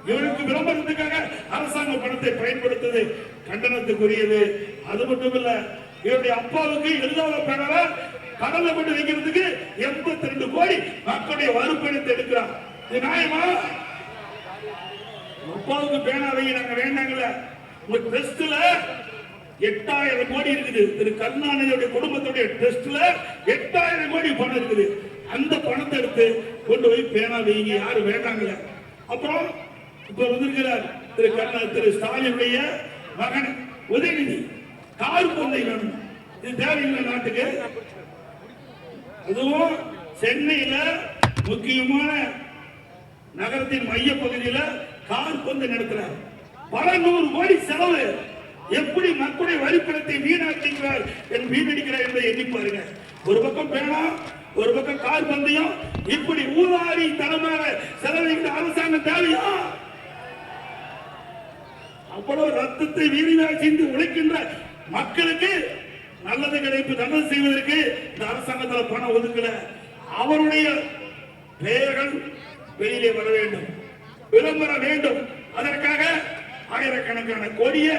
இவருக்கு விளம்பரத்துக்காக அரசாங்க பணத்தை பயன்படுத்துவது கண்டனத்துக்குரியது. அது மட்டும் இல்ல, இவருடைய அப்பாவுக்கு எழுதாத பேனரை கடலை கொண்டு வைக்கிறதுக்கு 82 கோடி மக்களுடைய வறுப்பணத்தை எடுக்கிறார். இது நியாயமா? அப்பாவுக்கு பேனா வைங்க, நாங்க வேண்டாங்கல்ல. உங்க ட்ரஸ்ட்ல 8000 கோடி இருக்குது. திரு கருணாநிதியுடைய குடும்பத்துடைய ட்ரஸ்ட்ல 8000 கோடி பணம் இருக்குது. அந்த பணத்தை எடுத்து கொண்டு போய் பேனா வைங்க, யாரும் வேண்டாங்கல்ல. அப்புறம் இப்ப வந்திருக்கிறார் திரு ஸ்டாலினுடைய மகன் உதயநிதி, கார் பொண்ணை வேணும். இது தேவையில்லை நாட்டுக்கு. அதுவும் சென்னையில முக்கியமான நகரத்தின் மைய பகுதியில் கார் பொண்ணை நடத்துறார். பல 100 கோடி செலவு. எப்படி மக்களுடைய வரிப்பணத்தை வீணடிக்கிறார் என்பதை எண்ணி பாருங்க. ஒரு பக்கம் பேனா, ஒரு பக்கம் கார் பந்தயம், இப்படி ஊதாரி தரமாக செலவழிக்கிற அரசாங்கம் தேவையா? அவ்வளவு ரத்தத்தை வீணாக சிந்து உழைக்கின்ற மக்களுக்கு நல்லது கிடைப்பு, நல்லது செய்வதற்கு இந்த அரசாங்கத்தில் பணம் ஒதுக்கல. அவருடைய பெயர்கள் வெளியிலே வர வேண்டும், விளம்பரம் வேண்டும். அதற்காக ஆயிரக்கணக்கான கோடியை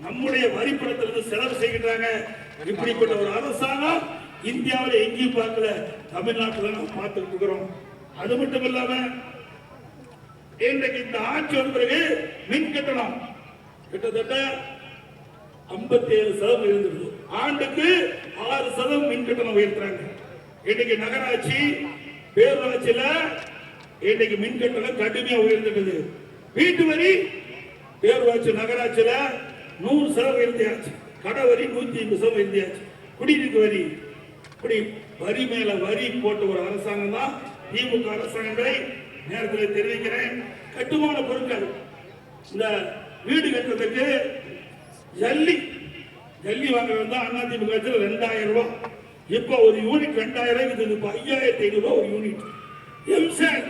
நம்முடைய வரிப்பணத்திலிருந்து செலவு செய்கின்றாங்க. இப்படிப்பட்ட ஒரு அரசாங்கம் இந்தியாவில் எங்கேயும் பார்க்கல, தமிழ்நாட்டில் நாம் பார்த்துட்டு இருக்கிறோம். அது மட்டும் இல்லாம இன்றைக்கு இந்த ஆட்சி வந்த பிறகு மின் கட்டணம் கிட்டத்தட்ட 57% இருந்தது. ஆண்டுக்கு 6% மின் கட்டணம் உயர்த்துறாங்க. இன்னைக்கு நகராட்சி பேரூராட்சியில இன்னைக்கு மின் கட்டணம் கடுமையா உயர்ந்துட்டது. வீட்டு வரி பேரூராட்சி நகராட்சியில 100% உயர்த்தியாச்சு. கடை வரி 150% உயர்த்தியாச்சு. குடிநீர் வரி, இப்படி வரி மேல வரி போட்ட ஒரு அரசாங்கம் தான் திமுக அரசாங்கத்தை நேரத்தில் தெரிவிக்கிறேன். கட்டுமான பொருட்கள், இந்த வீடு கட்டுறதுக்கு ஜல்லி வாங்க வந்தா அதிமுக 2000 ரூபாய், இப்ப ஒரு யூனிட் 2000 ரூபாய்க்கு இருந்தது, 5500 ரூபாய் ஒரு யூனிட். எம்சாண்ட்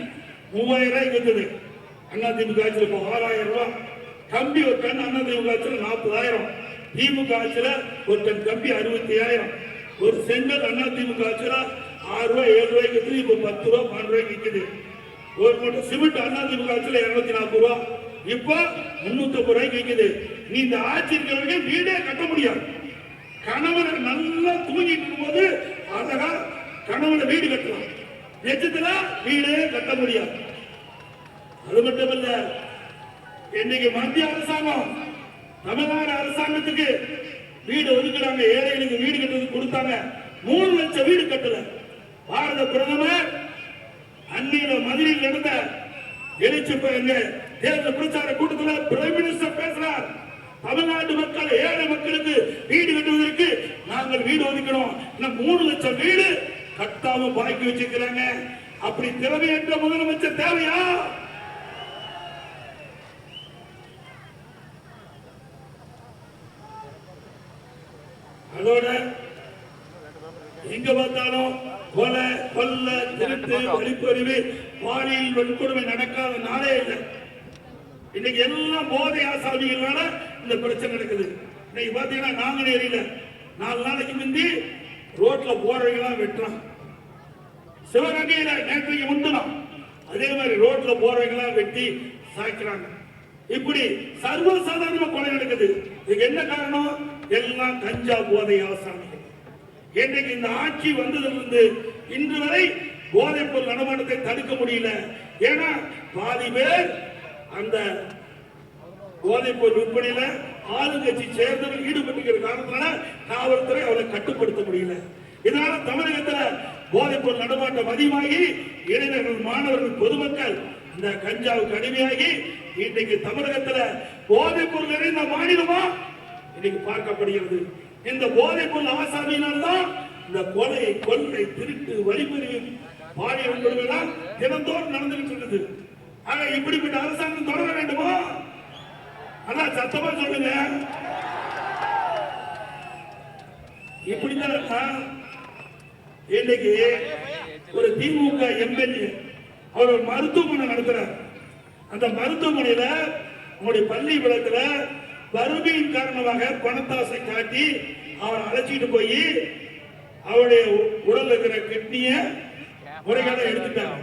3000 ரூபாய்க்கு இருந்தது, அதிமுக 6000 ரூபாய். கம்பி ஒரு டன் அதிமுக ஆட்சியில் 40,000, திமுக ஆட்சியில் ஒரு டன் கம்பி 65,000, ஒரு செங்கல் அதிமுக ஆட்சியில் 6 ரூபாய் 7 ரூபாய்க்கு விற்குது, இப்போ 10 ரூபாய் 12 ரூபாய்க்கு விற்குது. ஒரு மூட்டை சிமெண்ட் அதிமுக ஆட்சியில் 240 ரூபா, இப்போ 350 ரூபாய்க்கு விற்குது. நீ இந்த ஆட்சி இருக்கிறவங்க வீடே கட்ட முடியாது. கணவன் நல்லா தூங்கிட்டு இருக்கும் போது அழகா கணவனை வீடு கட்டலாம், எச்சத்துல வீடே கட்ட முடியாது. அது மட்டுமல்ல, இன்னைக்கு மத்திய அரசாங்கம் தமிழ்நாடு அரசாங்கத்துக்கு வீடு ஒதுக்குறாங்க, ஏழைகளுக்கு வீடு கட்டுறதுக்கு கொடுத்தாங்க. 3 லட்சம் வீடு கட்டல. பாரத பிரதமர் அன்னையில மதுரையில் நடந்த எழுச்சி தேர்தல் பிரச்சார கூட்டத்தில் பிரைம் மினிஸ்டர் பேசுறார். தமிழ்நாட்டு மக்கள், ஏழை மக்களுக்கு வீடு கட்டுவதற்கு நாங்கள் வீடு ஒதுக்கணும். 3 லட்சம் வீடு கட்டாம பாக்கி வச்சிருக்கிறாங்க. அப்படி திறமையற்ற முதலமைச்சர் தேவையா? அதோட எங்க பார்த்தாலும் கொலை, கொல்ல, திருட்டு, வழிப்பறிவு, பாலியல் வன்கொடுமை நடக்காத நாளே இல்லை. இன்னைக்கு எல்லாம் போதை ஆசாமிகளால இந்த பிரச்சனை நடக்குது. இன்னைக்கு பாத்தீங்கன்னா நாங்குநேரியில 4 நாளைக்கு முந்தி ரோட்ல போறவங்க வெட்டுறான். சிவகங்கையில நேற்றைக்கு முந்தலாம் அதே மாதிரி ரோட்ல போறவங்க வெட்டி சாய்க்கிறாங்க. இப்படி சர்வசாதாரண கொலை நடக்குது. இதுக்கு என்ன காரணம்? எல்லாம் கஞ்சா போதை ஆசாமிகள். இன்றைக்கு இந்த ஆட்சி வந்ததிலிருந்து இன்று வரை போதைப் பொருள் நடமாட்டத்தை தடுக்க முடியல. ஏன்னா பாதி பேர் அந்த போதைப் பொருள் விற்பனையில ஆளுங்கட்சி சேர்ந்தவர்கள் ஈடுபட்டு காரணத்தினால காவல்துறை அவரை கட்டுப்படுத்த முடியல. இதனால தமிழகத்தில் போதைப் பொருள் நடமாட்டம் அதிகமாகி இளைஞர்கள், மாணவர்கள், பொதுமக்கள் இந்த கஞ்சாவுக்கு அடிமையாகி இன்றைக்கு தமிழகத்தில் போதைப் பொருள் நிறைந்த மாநிலமா இன்னைக்கு பார்க்கப்படுகிறது. இந்த போதைப் பொருள் ஆசாமியினால்தான் இந்த கொலை, கொள்ளை, திருட்டு, வழிப்பறிவு, பாலியல் வன்கொடுமை தினந்தோறும் நடந்துகிட்டு இருக்குது. ஆக இப்படிப்பட்ட அரசாங்கம் தொடர வேண்டுமா? அதான் சத்தமா சொல்லுங்க. இப்படிதான் இன்னைக்கு ஒரு திமுக எம்எல்ஏ அவர் மருத்துவமனை நடத்துறார். அந்த மருத்துவமனையில உங்களுடைய பள்ளி விளக்குல வறுமையின் காரணமாக பணத்தாசை காட்டி அவரை அழைச்சிட்டு போய் அவருடைய உடல் இருக்கிற கிட்னிய முறைகால எடுத்துட்டாங்க.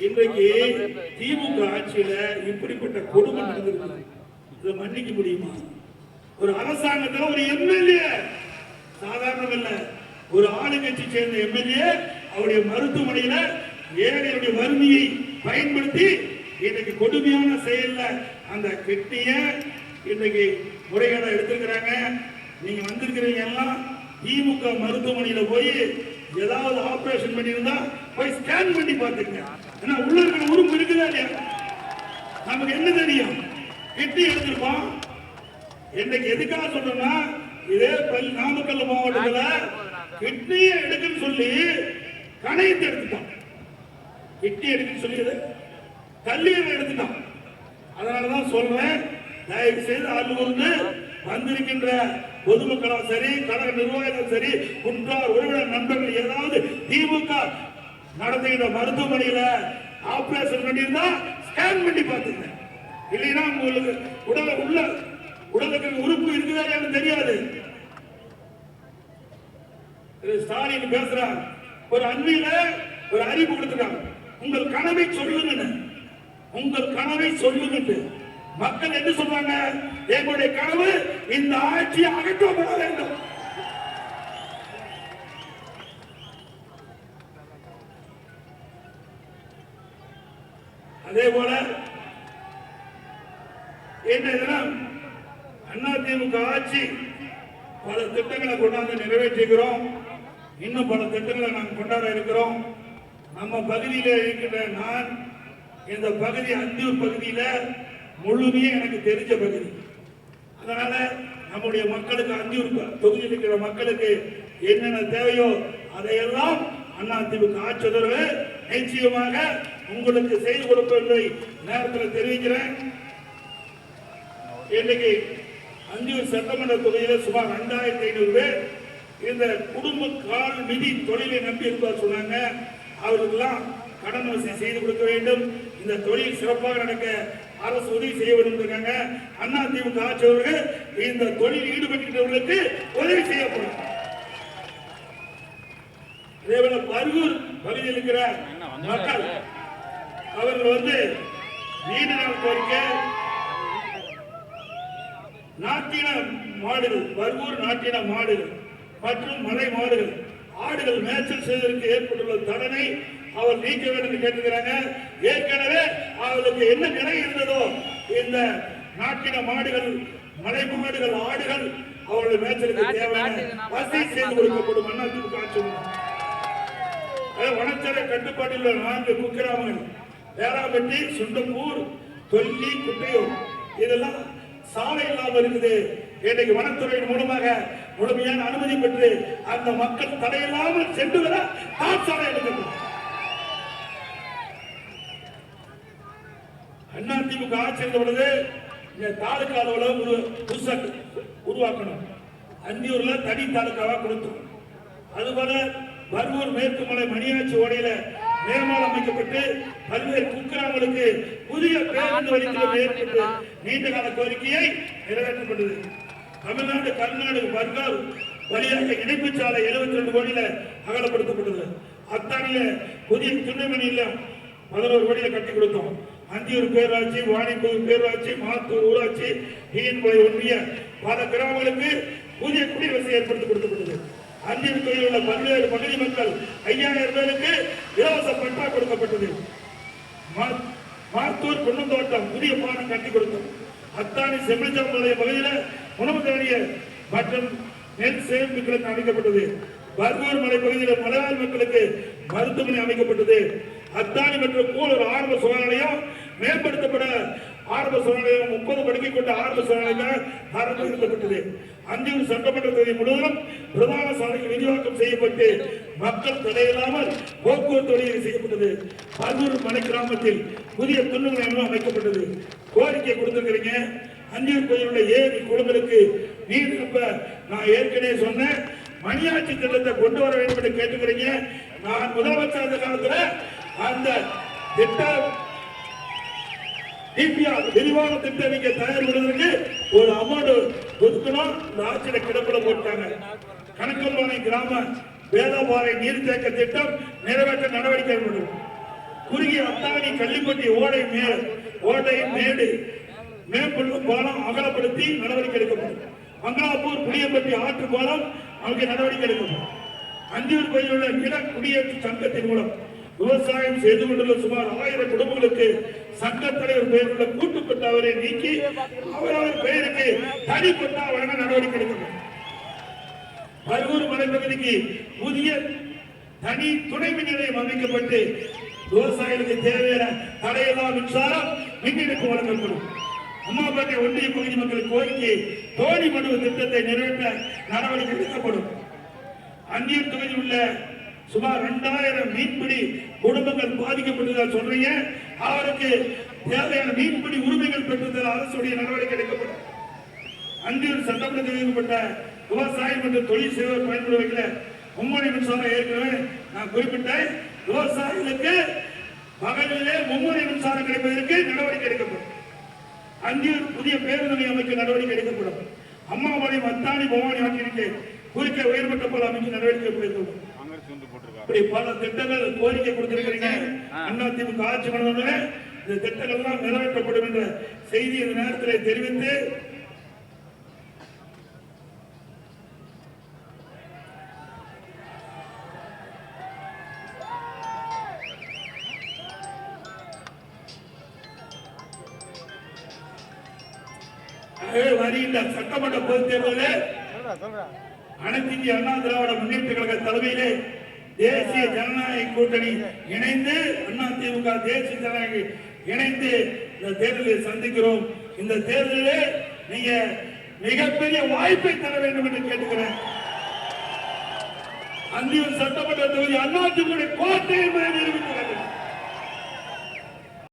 இன்றைக்கு திமுக ஆட்சியில இப்படிப்பட்ட கொடுமை நடந்திருக்கு. இதை மன்னிக்க முடியுமா? ஒரு அரசாங்கத்தில் ஒரு எம்எல்ஏ, சாதாரணம் இல்ல, ஒரு ஆளுங்கட்சி சேர்ந்த எம்எல்ஏ அவருடைய மருத்துவமனையில ஏழையுடைய வறுமையை பயன்படுத்தி இன்னைக்கு கொடுமையான செயல்ல அந்த கிட்னிய இன்னைக்கு முறைகேட எடுத்துக்கிறாங்க. நீங்க வந்திருக்கிறீங்க எல்லாம் திமுக மருத்துவமனையில போய் ஏதாவது ஆபரேஷன் பண்ணியிருந்தா போய் ஸ்கேன் பண்ணி பார்த்துங்க. ஏன்னா உள்ள இருக்கிற உறுப்பு இருக்குதா இல்லையா? நமக்கு என்ன தெரியும்? கிட்னி எடுத்திருப்போம். இன்னைக்கு எதுக்காக சொல்றோம்னா, இதே நாமக்கல் மாவட்டத்தில் கிட்னியை எடுக்குன்னு சொல்லி கணையத்தை எடுத்துட்டான். கிட்னி எடுக்குன்னு சொல்லி கல்லீரல் எடுத்துட்டான். அதனாலதான் சொல்றேன், தயவு செய்து அருள்கூர்ந்து வந்திருக்கின்ற பொதுமக்களும் சரி, கழக நிர்வாகிகளும் சரி, குன்றார் உறவினர் நண்பர்கள் ஏதாவது திமுக நடத்துகின்ற மருத்துவமனையில ஆபரேஷன் பண்ணியிருந்தா ஸ்கேன் பண்ணி பார்த்துங்க. இல்லைன்னா உங்களுக்கு உடலுக்கு உறுப்பு இருக்குதா தெரியாது. ஸ்டாலின் பேசுறார், ஒரு அன்பில ஒரு அறிவு கொடுத்துட்டாங்க, உங்கள் கனவை சொல்லுங்க, உங்கள் கனவை சொல்லுங்க. மக்கள் என்ன சொல்றாங்க? எங்களுடைய கனவு இந்த ஆட்சியை அகற்றப்பட வேண்டும். அதே போல இன்றைய தினம் அதிமுக ஆட்சி பல திட்டங்களை கொண்டாந்து நிறைவேற்றுகிறோம். இன்னும் பல திட்டங்களை நாம் கொண்டாட இருக்கிறோம். நம்ம பகுதியில் இருக்கின்ற நான் இந்த பகுதி அந்தியூர் பகுதியில முழுமையே எனக்கு தெரிஞ்ச பகுதி. அதனால நம்முடைய மக்களுக்கு, அந்தியூர் தொகுதியில் இருக்கிற மக்களுக்கு என்னென்ன தேவையோ அதையெல்லாம் அதிமுக ஆட்சியாளர்கள் நிச்சயமாக உங்களுக்கு செய்து கொடுப்பதை நேரத்தில் தெரிவிக்கிறேன். இன்னைக்கு அந்தியூர் சட்டமன்ற தொகுதியில் சுமார் 2500 பேர் இந்த குடும்ப கால் நிதி தொழிலை நம்பி இருப்பார் சொன்னாங்க. அவர்களுக்கெல்லாம் கடன் வசதி செய்து கொடுக்க வேண்டும். இந்த தொழில் சிறப்பாக நடக்க அரசு உதவி செய்ய வேண்டும். அதிமுக ஆட்சியவர்கள் இந்த தொழில் ஈடுபட்டுள்ளவர்களுக்கு உதவி செய்யப்படும். அதேபோல பர்கூர் பகுதியில் இருக்கிற மக்கள் அவர்கள் நீண்ட நாள் கோரிக்கை நாட்டின மாடுகள், பர்கூர் நாட்டின மாடுகள் மற்றும் மலை மாடுகள், ஆடுகள் மேய்ச்சல் செய்வதற்கு ஏற்பட்டுள்ள தடனை அவர் நீக்க வேண்டும் என்று கேட்டுக்கிறாங்க. ஏற்கனவே அவர்களுக்கு என்ன நிலை இருந்ததோ இந்த நாட்டின மாடுகள், மலை மாடுகள், ஆடுகள் அவர்கள் மேய்ச்சலுக்கு தேவையான வசதி செய்து கொடுக்கப்படும். அதிமுக ஆட்சி வனச்சர கட்டுப்பாட்டில் உள்ள 4 குக்கிராமங்கள் வேளாம்பட்டி, சுண்டப்பூர், தொல்லி, குட்டையூர் இதெல்லாம் சாலை இல்லாமல் இருக்குது. இன்னைக்கு வனத்துறையின் மூலமாக முழுமையான அனுமதி பெற்று அந்த மக்கள் தடையில்லாமல் சென்று வர தார் சாலை எடுக்கப்படும். அதிமுக ஆட்சி இருந்த பொழுது இந்த தாலுகா அலுவலகம் புதுசாக உருவாக்கணும். அந்தியூர்ல தனி தாலுகாவா கொடுத்தோம். அதுபோல பர்கூர் மேற்கு மலை மணியாட்சி ஓடையில மேம்பாலம் அமைக்கப்பட்டு பல்வேறு குக்கிராமங்களுக்கு புதிய பேருந்து வழித்தடம் ஏற்பட்டு நீண்ட கால கோரிக்கையை நிறைவேற்றப்பட்டது. தமிழ்நாடு கர்நாடக பர்கூர் வழியாக இணைப்பு சாலை 72 கோடியில அகலப்படுத்தப்பட்டது. அத்தானில புதிய துணைமணி இல்லம் 11 கோடியில கட்டி கொடுத்தோம். அந்தியூர் பேராட்சி, வாணிபூர் பேராட்சி, மாத்தூர் ஊராட்சி, ஈயன்குளை ஒன்றிய பல கிராமங்களுக்கு புதிய குடிவசதி ஏற்படுத்தி கொடுக்கப்பட்டது. அந்தியூர் தொழில் உள்ள பல்வேறு பகுதி மக்கள் 5000 பேருக்கு இலவச பட்டா கொடுக்கப்பட்டது. மாத்தூர் குன்னந்தோட்டம் புதிய பாலம் கட்டி கொடுத்தோம். அத்தானி செம்பிச்சாம்பாளையம் பகுதியில் உணவு தானிய மற்றும் நெல் சேமிப்பு கிடங்கு அமைக்கப்பட்டது. பர்கூர் மலை பகுதியில் மலையாள மக்களுக்கு மருத்துவமனை அமைக்கப்பட்டது. அத்தானி மற்றும் கூலூர் ஆரம்ப சுகாதாரம் மேம்படுத்தப்பட ஆரம்ப சுகாதாரம் 30 படுக்கை கொண்ட ஆரம்ப சுகாதாரம் ஆரம்பிக்கப்பட்டது. அந்தியூர் சட்டமன்ற தொகுதி முழுவதும் பிரதான சாலைக்கு விரிவாக்கம் செய்யப்பட்டு மக்கள் தடையில்லாமல் போக்குவரத்து வழியை செய்யப்பட்டது. பர்கூர் மலை கிராமத்தில் புதிய துணுகள் அமைக்கப்பட்டது. கோரிக்கை கொடுத்திருக்கிறீங்க. அந்தியூர் பகுதியில் உள்ள 7 குளங்களுக்கு நீர் இருப்ப நான் ஏற்கனவே சொன்னேன். மணியாட்சி திட்டத்தை கொண்டு வர வேண்டும் என்று கேட்டுக்கிறீங்க. நான் முதலமைச்சர் அந்த காலத்தில் அந்த திட்டம் விரிவான திட்டம் இங்கே தயார் பண்ணுவதற்கு ஒரு அமௌண்ட் ஒதுக்கணும். இந்த ஆட்சியில கிடப்பில போட்டாங்க. கணக்கல்வானை கிராம வேதபாறை நீர்த்தேக்க திட்டம் நிறைவேற்ற நடவடிக்கை எடுக்கப்படும். குறுகிய அத்தானி கள்ளிப்பட்டி ஓடை மேடு மேம்படுத்த பாலம் அகலப்படுத்தி நடவடிக்கை எடுக்கப்படும். மங்களாப்பூர் புளியம்பட்டி ஆற்று பாலம் அவங்க நடவடிக்கை எடுக்கப்படும். அந்தியூர் பகுதியில் உள்ள நில குடியேற்ற சங்கத்தின் மூலம் விவசாயம் செய்து கொண்டுள்ள சுமார் 1000 குடும்பங்களுக்கு சங்க தலைவர் பெயருள்ள கூட்டுப்பட்டாவரை நீக்கி அவரவர் பெயருக்கு தனிப்பட்டா வழங்க நடவடிக்கை எடுக்கப்படும். பர்கூர் மலைப்பகுதிக்கு புதிய தனி துணை மின் நிலையம் அமைக்கப்பட்டு விவசாயிகளுக்கு தேவையான தடையில்லா மின்சாரம் மின்னிணைப்பு வழங்கப்படும். அம்மாப்பேட்டை ஒன்றிய பகுதி மக்கள் கோரிக்கை தோணி மடுவு திட்டத்தை நிறைவேற்ற நடவடிக்கை எடுக்கப்படும். அந்தியூர் தொகுதியில் உள்ள சுமார் 2000 மீன்பிடி குடும்பங்கள் பாதிக்கப்பட்டதாக சொல்றீங்க. அவருக்கு தேவையான மீன்பிடி உரிமைகள் பெற்றுதல் அரசுடைய நடவடிக்கை எடுக்கப்படும். அந்தியூர் சட்டமன்ற தெரிவிக்கப்பட்ட விவசாயம் மற்றும் தொழில் செய்வோர் பயன்படுவதில் மும்மணி மின்சாரம் ஏற்கனவே நான் குறிப்பிட்டேன். விவசாயிகளுக்கு பகலிலே மும்மணி மின்சாரம் கிடைப்பதற்கு நடவடிக்கை எடுக்கப்படும். அந்தியூர் புதிய பேருந்து அமைக்க நடவடிக்கை எடுக்கப்படும். அம்மாபாளைய அத்தானி பவானி ஆட்சிக்கு குறிக்க உயர்மட்ட போல அமைக்க நடவடிக்கை எடுக்கப்படும். இப்படி பல திட்டங்கள் கோரிக்கை கொடுத்திருக்கிறீங்க. அதிமுக ஆட்சி பண்ண இந்த திட்டங்கள் எல்லாம் நிறைவேற்றப்படும் என்ற செய்தி இந்த நேரத்தில் தெரிவித்து வருகின்ற சட்டமன்ற பொதுத் தேர்தலில் அனைத்து இந்திய அண்ணா திராவிட முன்னேற்ற கழக தலைமையிலே தேசிய ஜனநாயக கூட்டணி இணைந்து அதிமுக தேசிய ஜனநாயக இணைந்து இந்த தேர்தலில் சந்திக்கிறோம். இந்த தேர்தலில் நீங்க மிகப்பெரிய வாய்ப்பை தர வேண்டும் என்று கேட்டுக்கிறேன். அந்தியூர் சட்டமன்ற தொகுதி அதிமுக கோட்டை என்பதை நிரூபிக்கிறது.